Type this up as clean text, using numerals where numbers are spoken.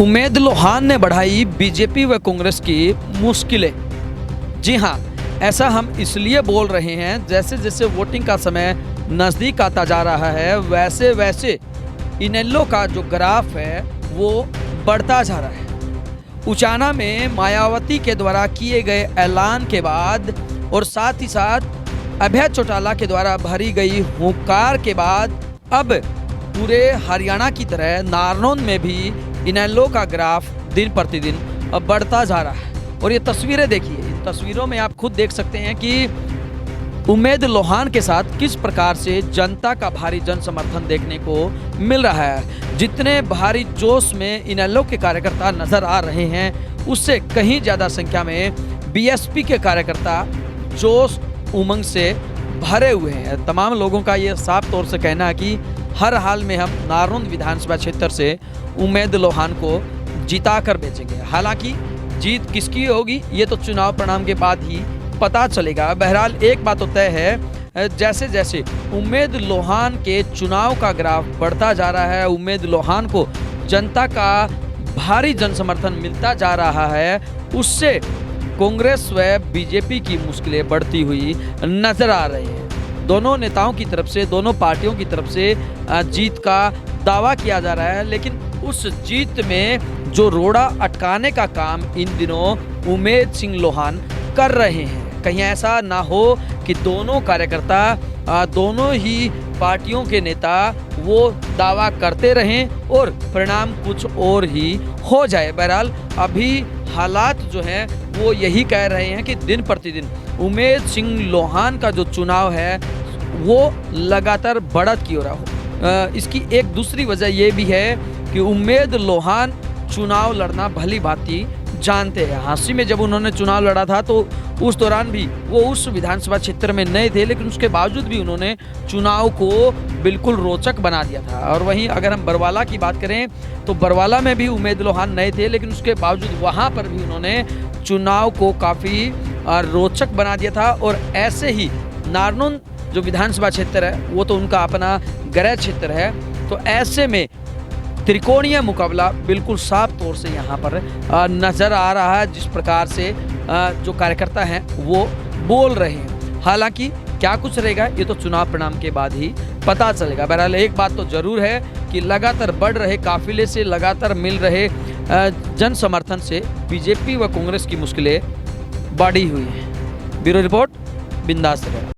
उम्मेद लोहान ने बढ़ाई बीजेपी व कांग्रेस की मुश्किलें। जी हां, ऐसा हम इसलिए बोल रहे हैं जैसे जैसे वोटिंग का समय नज़दीक आता जा रहा है वैसे वैसे इनेलो का जो ग्राफ है वो बढ़ता जा रहा है। उचाना में मायावती के द्वारा किए गए ऐलान के बाद और साथ ही साथ अभय चौटाला के द्वारा भरी गई हुंकार के बाद अब पूरे हरियाणा की तरह नारनौंद में भी इनेलो का ग्राफ दिन प्रतिदिन अब बढ़ता जा रहा है। और ये तस्वीरें देखिए, इन तस्वीरों में आप खुद देख सकते हैं कि उम्मेद लोहान के साथ किस प्रकार से जनता का भारी जन समर्थन देखने को मिल रहा है। जितने भारी जोश में इनेलो के कार्यकर्ता नजर आ रहे हैं उससे कहीं ज़्यादा संख्या में बीएसपी के कार्यकर्ता जोश उमंग से भरे हुए हैं। तमाम लोगों का ये साफ तौर से कहना है कि हर हाल में हम नारनौंद विधानसभा क्षेत्र से उम्मेद लोहान को जिता कर बेचेंगे। हालांकि जीत किसकी होगी ये तो चुनाव परिणाम के बाद ही पता चलेगा। बहरहाल एक बात तो तय है, जैसे जैसे उम्मेद लोहान के चुनाव का ग्राफ बढ़ता जा रहा है, उम्मेद लोहान को जनता का भारी जन समर्थन मिलता जा रहा है, उससे कांग्रेस व बीजेपी की मुश्किलें बढ़ती हुई नजर आ रही है। दोनों नेताओं की तरफ से, दोनों पार्टियों की तरफ से जीत का दावा किया जा रहा है, लेकिन उस जीत में जो रोड़ा अटकाने का काम इन दिनों उम्मेद सिंह लोहान कर रहे हैं। कहीं ऐसा ना हो कि दोनों कार्यकर्ता, दोनों ही पार्टियों के नेता वो दावा करते रहें और परिणाम कुछ और ही हो जाए। बहरहाल अभी हालात जो हैं वो यही कह रहे हैं कि दिन प्रतिदिन उम्मेद सिंह लोहान का जो चुनाव है वो लगातार बढ़त की ओर हो। इसकी एक दूसरी वजह ये भी है कि उम्मेद लोहान चुनाव लड़ना भली भांति जानते हैं। हांसी में जब उन्होंने चुनाव लड़ा था तो उस दौरान भी वो उस विधानसभा क्षेत्र में नए थे, लेकिन उसके बावजूद भी उन्होंने चुनाव को बिल्कुल रोचक बना दिया था। और वहीं अगर हम बरवाला की बात करें तो बरवाला में भी उम्मेद लोहान नए थे, लेकिन उसके बावजूद वहाँ पर भी उन्होंने चुनाव को काफ़ी रोचक बना दिया था। और ऐसे ही नारनौंद जो विधानसभा क्षेत्र है वो तो उनका अपना गृह क्षेत्र है, तो ऐसे में त्रिकोणीय मुकाबला बिल्कुल साफ तौर से यहाँ पर नज़र आ रहा है, जिस प्रकार से जो कार्यकर्ता हैं वो बोल रहे हैं। हालांकि क्या कुछ रहेगा ये तो चुनाव परिणाम के बाद ही पता चलेगा। बहरहाल एक बात तो जरूर है कि लगातार बढ़ रहे काफिले से, लगातार मिल रहे जन समर्थन से बीजेपी व कांग्रेस की मुश्किलें बढ़ी हुई हैं। ब्यूरो रिपोर्ट, बिंदास रहेगा।